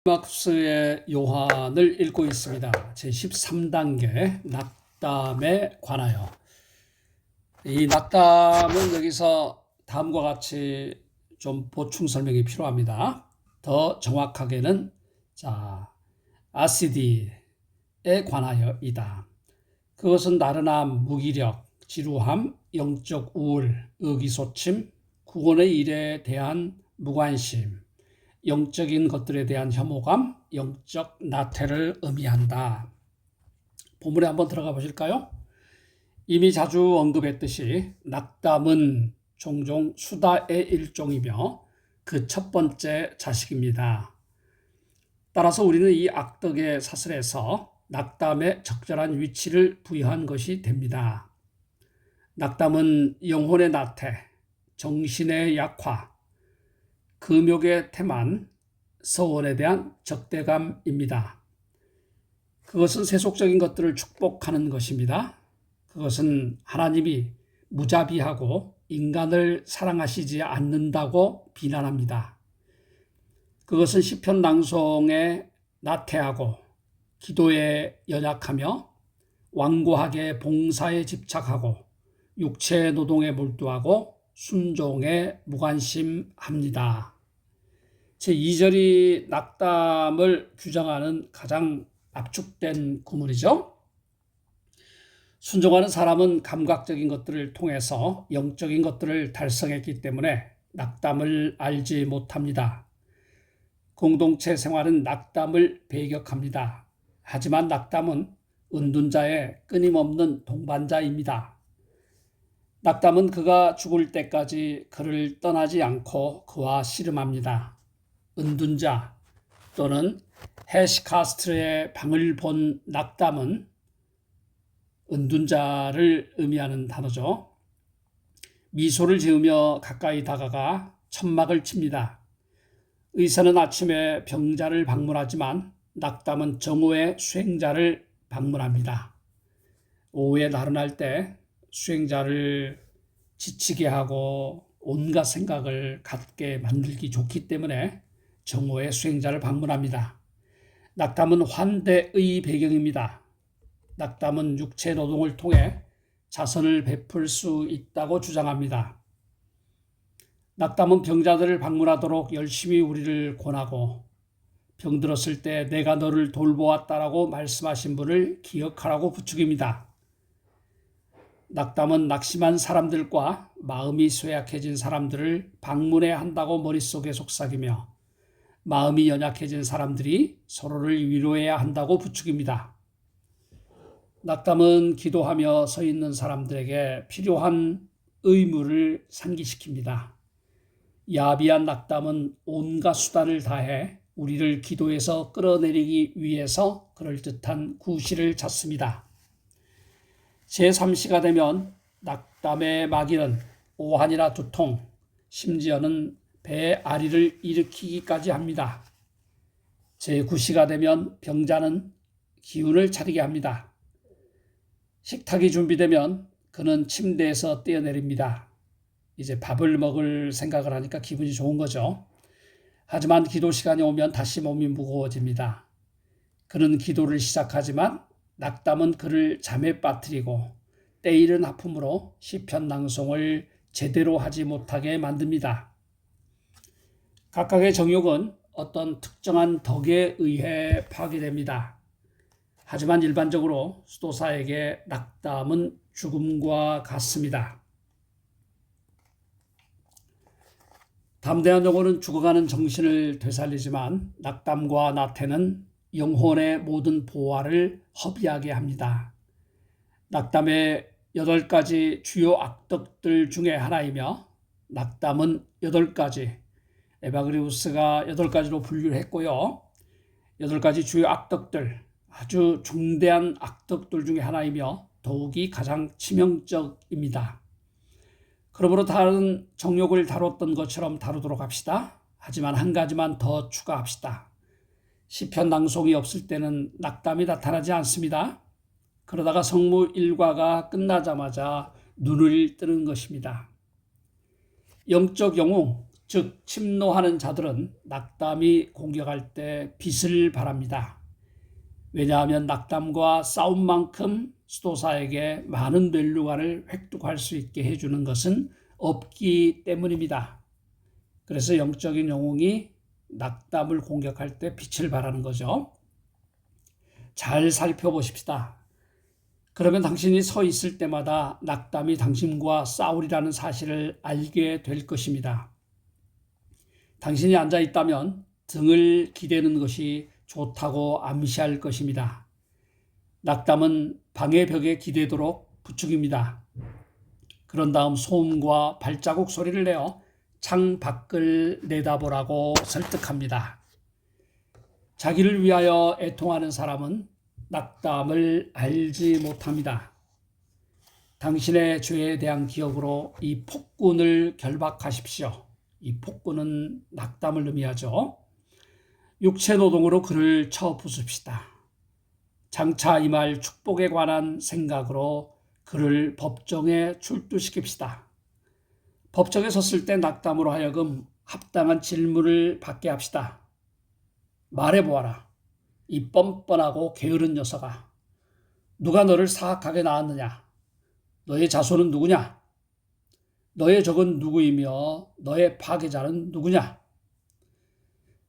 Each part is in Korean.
마쿠스의 요한을 읽고 있습니다. 제13단계 낙담에 관하여. 이 낙담은 여기서 다음과 같이 좀 보충 설명이 필요합니다. 더 정확하게는 아시디에 관하여이다. 그것은 나른함, 무기력, 지루함, 영적 우울, 의기소침, 구원의 일에 대한 무관심, 영적인 것들에 대한 혐오감, 영적 나태를 의미한다. 본문에 한번 들어가 보실까요? 이미 자주 언급했듯이 낙담은 종종 수다의 일종이며 그 첫 번째 자식입니다. 따라서 우리는 이 악덕의 사슬에서 낙담에 적절한 위치를 부여한 것이 됩니다. 낙담은 영혼의 나태, 정신의 약화, 금욕의 태만, 서원에 대한 적대감입니다. 그것은 세속적인 것들을 축복하는 것입니다. 그것은 하나님이 무자비하고 인간을 사랑하시지 않는다고 비난합니다. 그것은 시편 낭송에 나태하고 기도에 연약하며 완고하게 봉사에 집착하고 육체 노동에 몰두하고 순종에 무관심합니다. 제2절이 낙담을 규정하는 가장 압축된 구문이죠. 순종하는 사람은 감각적인 것들을 통해서 영적인 것들을 달성했기 때문에 낙담을 알지 못합니다. 공동체 생활은 낙담을 배격합니다. 하지만 낙담은 은둔자의 끊임없는 동반자입니다. 낙담은 그가 죽을 때까지 그를 떠나지 않고 그와 씨름합니다. 은둔자 또는 헤시카스트의 방을 본 낙담은 은둔자를 의미하는 단어죠. 미소를 지으며 가까이 다가가 천막을 칩니다. 의사는 아침에 병자를 방문하지만 낙담은 정오에 수행자를 방문합니다. 오후에 나른할 때 수행자를 지치게 하고 온갖 생각을 갖게 만들기 좋기 때문에 정오에 수행자를 방문합니다. 낙담은 환대의 배경입니다. 낙담은 육체 노동을 통해 자선을 베풀 수 있다고 주장합니다. 낙담은 병자들을 방문하도록 열심히 우리를 권하고 병들었을 때 내가 너를 돌보았다라고 말씀하신 분을 기억하라고 부추깁니다. 낙담은 낙심한 사람들과 마음이 쇠약해진 사람들을 방문해야 한다고 머릿속에 속삭이며 마음이 연약해진 사람들이 서로를 위로해야 한다고 부추깁니다. 낙담은 기도하며 서 있는 사람들에게 필요한 의무를 상기시킵니다. 야비한 낙담은 온갖 수단을 다해 우리를 기도에서 끌어내리기 위해서 그럴듯한 구실을 찾습니다. 제3시가 되면 낙담의 마귀는 오한이나 두통, 심지어는 배 아리를 일으키기까지 합니다. 제9시가 되면 병자는 기운을 차리게 합니다. 식탁이 준비되면 그는 침대에서 뛰어내립니다. 이제 밥을 먹을 생각을 하니까 기분이 좋은 거죠. 하지만 기도 시간이 오면 다시 몸이 무거워집니다. 그는 기도를 시작하지만 낙담은 그를 잠에 빠뜨리고 때이른 아픔으로 시편 낭송을 제대로 하지 못하게 만듭니다. 각각의 정욕은 어떤 특정한 덕에 의해 파괴됩니다. 하지만 일반적으로 수도사에게 낙담은 죽음과 같습니다. 담대한 영혼은 죽어가는 정신을 되살리지만 낙담과 나태는 영혼의 모든 보화를 허비하게 합니다. 낙담의 8가지 주요 악덕들 중에 하나이며 낙담은 8가지, 에바그리우스가 8가지로 분류를 했고요. 8가지 주요 악덕들, 아주 중대한 악덕들 중에 하나이며 더욱이 가장 치명적입니다. 그러므로 다른 정욕을 다뤘던 것처럼 다루도록 합시다. 하지만 한 가지만 더 추가합시다. 시편 낭송이 없을 때는 낙담이 나타나지 않습니다. 그러다가 성무 일과가 끝나자마자 눈을 뜨는 것입니다. 영적 영웅 즉 침노하는 자들은 낙담이 공격할 때 빛을 바랍니다. 왜냐하면 낙담과 싸움만큼 수도사에게 많은 밸류가를 획득할 수 있게 해주는 것은 없기 때문입니다. 그래서 영적인 영웅이 낙담을 공격할 때 빛을 발하는 거죠. 잘 살펴보십시다. 그러면 당신이 서 있을 때마다 낙담이 당신과 싸우리라는 사실을 알게 될 것입니다. 당신이 앉아 있다면 등을 기대는 것이 좋다고 암시할 것입니다. 낙담은 방의 벽에 기대도록 부추깁니다. 그런 다음 소음과 발자국 소리를 내어 창 밖을 내다보라고 설득합니다. 자기를 위하여 애통하는 사람은 낙담을 알지 못합니다. 당신의 죄에 대한 기억으로 이 폭군을 결박하십시오. 이 폭군은 낙담을 의미하죠. 육체 노동으로 그를 쳐 부숩시다. 장차 임할 축복에 관한 생각으로 그를 법정에 출두시킵시다. 법정에 섰을 때 낙담으로 하여금 합당한 질문을 받게 합시다. 말해보아라. 이 뻔뻔하고 게으른 녀석아. 누가 너를 사악하게 낳았느냐? 너의 자손은 누구냐? 너의 적은 누구이며 너의 파괴자는 누구냐?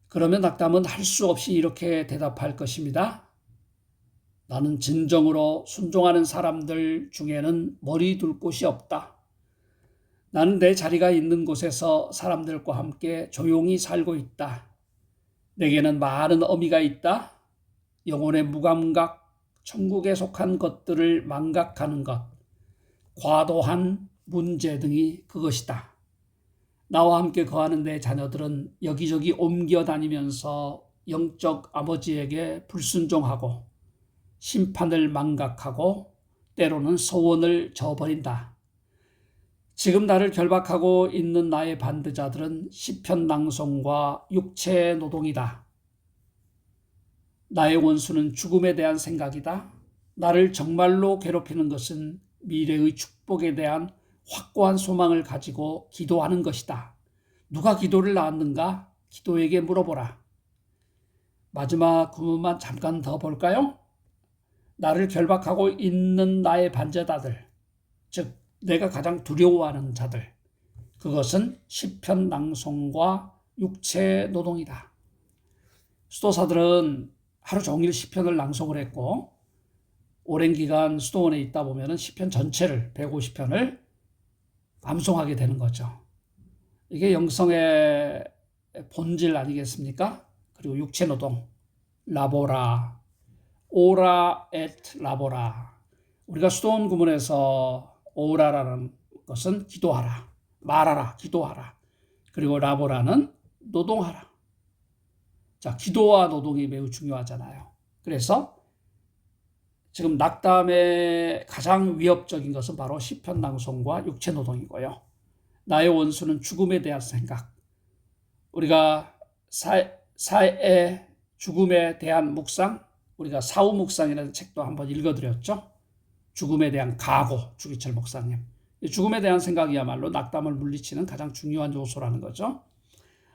그러면 낙담은 할 수 없이 이렇게 대답할 것입니다. 나는 진정으로 순종하는 사람들 중에는 머리 둘 곳이 없다. 나는 내 자리가 있는 곳에서 사람들과 함께 조용히 살고 있다. 내게는 많은 어미가 있다. 영혼의 무감각, 천국에 속한 것들을 망각하는 것, 과도한 문제 등이 그것이다. 나와 함께 거하는 내 자녀들은 여기저기 옮겨 다니면서 영적 아버지에게 불순종하고 심판을 망각하고 때로는 소원을 저버린다. 지금 나를 결박하고 있는 나의 반대자들은 시편 낭송과 육체 노동이다. 나의 원수는 죽음에 대한 생각이다. 나를 정말로 괴롭히는 것은 미래의 축복에 대한 확고한 소망을 가지고 기도하는 것이다. 누가 기도를 낳았는가? 기도에게 물어보라. 마지막 구문만 잠깐 더 볼까요? 나를 결박하고 있는 나의 반대자들, 즉 내가 가장 두려워하는 자들, 그것은 시편 낭송과 육체 노동이다. 수도사들은 하루 종일 시편을 낭송을 했고 오랜 기간 수도원에 있다 보면 시편 전체를 150편을 암송하게 되는 거죠. 이게 영성의 본질 아니겠습니까? 그리고 육체 노동, 라보라, 오라 엣 라보라. 우리가 수도원 구문에서 오라라는 것은 기도하라, 말하라, 기도하라. 그리고 라보라는 노동하라. 자, 기도와 노동이 매우 중요하잖아요. 그래서 지금 낙담의 가장 위협적인 것은 바로 시편 낭송과 육체 노동이고요. 나의 원수는 죽음에 대한 생각. 우리가 사의 죽음에 대한 묵상, 우리가 사후 묵상이라는 책도 한번 읽어드렸죠. 죽음에 대한 각오, 주기철 목사님. 죽음에 대한 생각이야말로 낙담을 물리치는 가장 중요한 요소라는 거죠.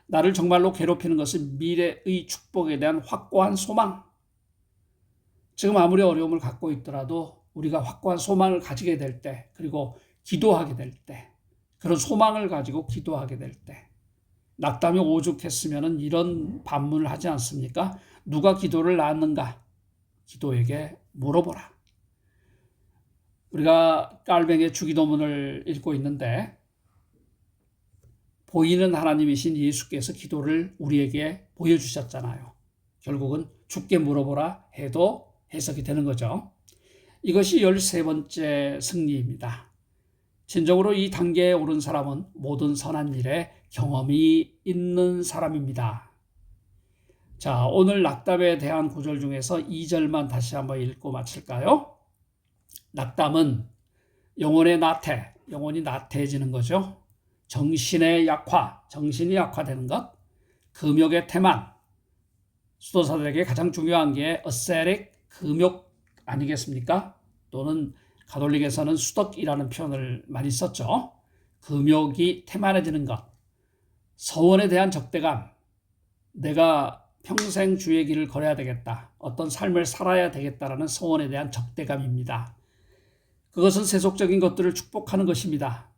나를 정말로 괴롭히는 것은 미래의 축복에 대한 확고한 소망. 지금 아무리 어려움을 갖고 있더라도 우리가 확고한 소망을 가지게 될 때, 그리고 기도하게 될 때, 그런 소망을 가지고 기도하게 될 때, 낙담이 오죽했으면 이런 반문을 하지 않습니까? 누가 기도를 낳았는가? 기도에게 물어보라. 우리가 깔뱅의 주기도문을 읽고 있는데 보이는 하나님이신 예수께서 기도를 우리에게 보여주셨잖아요. 결국은 주께 물어보라 해도 해석이 되는 거죠. 이것이 13번째 승리입니다. 진정으로 이 단계에 오른 사람은 모든 선한 일에 경험이 있는 사람입니다. 자, 오늘 낙담에 대한 구절 중에서 2절만 다시 한번 읽고 마칠까요? 낙담은 영혼의 나태, 영혼이 나태해지는 거죠. 정신의 약화, 정신이 약화되는 것, 금욕의 태만, 수도사들에게 가장 중요한 게 어세릭, 금욕 아니겠습니까? 또는 가톨릭에서는 수덕이라는 표현을 많이 썼죠. 금욕이 태만해지는 것, 서원에 대한 적대감, 내가 평생 주의 길을 걸어야 되겠다, 어떤 삶을 살아야 되겠다라는 서원에 대한 적대감입니다. 그것은 세속적인 것들을 축복하는 것입니다.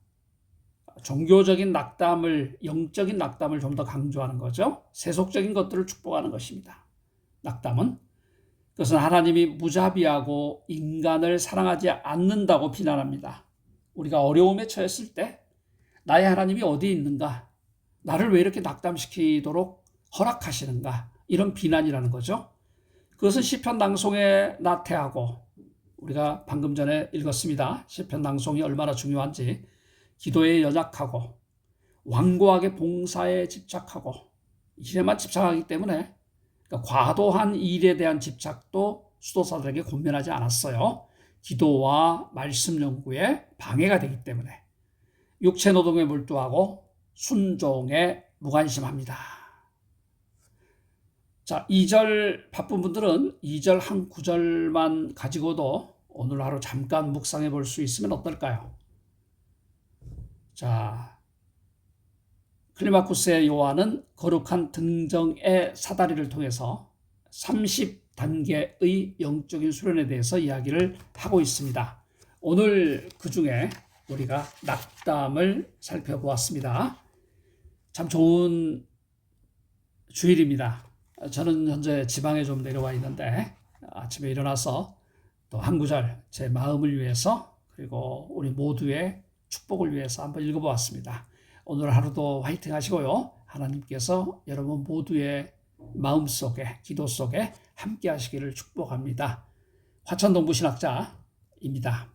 종교적인 낙담을, 영적인 낙담을 좀 더 강조하는 거죠. 세속적인 것들을 축복하는 것입니다. 낙담은 그것은 하나님이 무자비하고 인간을 사랑하지 않는다고 비난합니다. 우리가 어려움에 처했을 때 나의 하나님이 어디 있는가? 나를 왜 이렇게 낙담시키도록 허락하시는가? 이런 비난이라는 거죠. 그것은 시편 낭송에 나태하고, 우리가 방금 전에 읽었습니다. 시편 낭송이 얼마나 중요한지. 기도에 연약하고 완고하게 봉사에 집착하고 일에만 집착하기 때문에, 그러니까 과도한 일에 대한 집착도 수도사들에게 권면하지 않았어요. 기도와 말씀 연구에 방해가 되기 때문에 육체 노동에 몰두하고 순종에 무관심합니다. 자, 2절 바쁜 분들은 2절 한 구절만 가지고도 오늘 하루 잠깐 묵상해 볼 수 있으면 어떨까요? 자, 클리마쿠스의 요한은 거룩한 등정의 사다리를 통해서 30단계의 영적인 수련에 대해서 이야기를 하고 있습니다. 오늘 그 중에 우리가 낙담을 살펴보았습니다. 참 좋은 주일입니다. 저는 현재 지방에 좀 내려와 있는데 아침에 일어나서 또 한 구절 제 마음을 위해서, 그리고 우리 모두의 축복을 위해서 한번 읽어보았습니다. 오늘 하루도 화이팅 하시고요. 하나님께서 여러분 모두의 마음속에, 기도 속에 함께 하시기를 축복합니다. 화천동부 신학자입니다.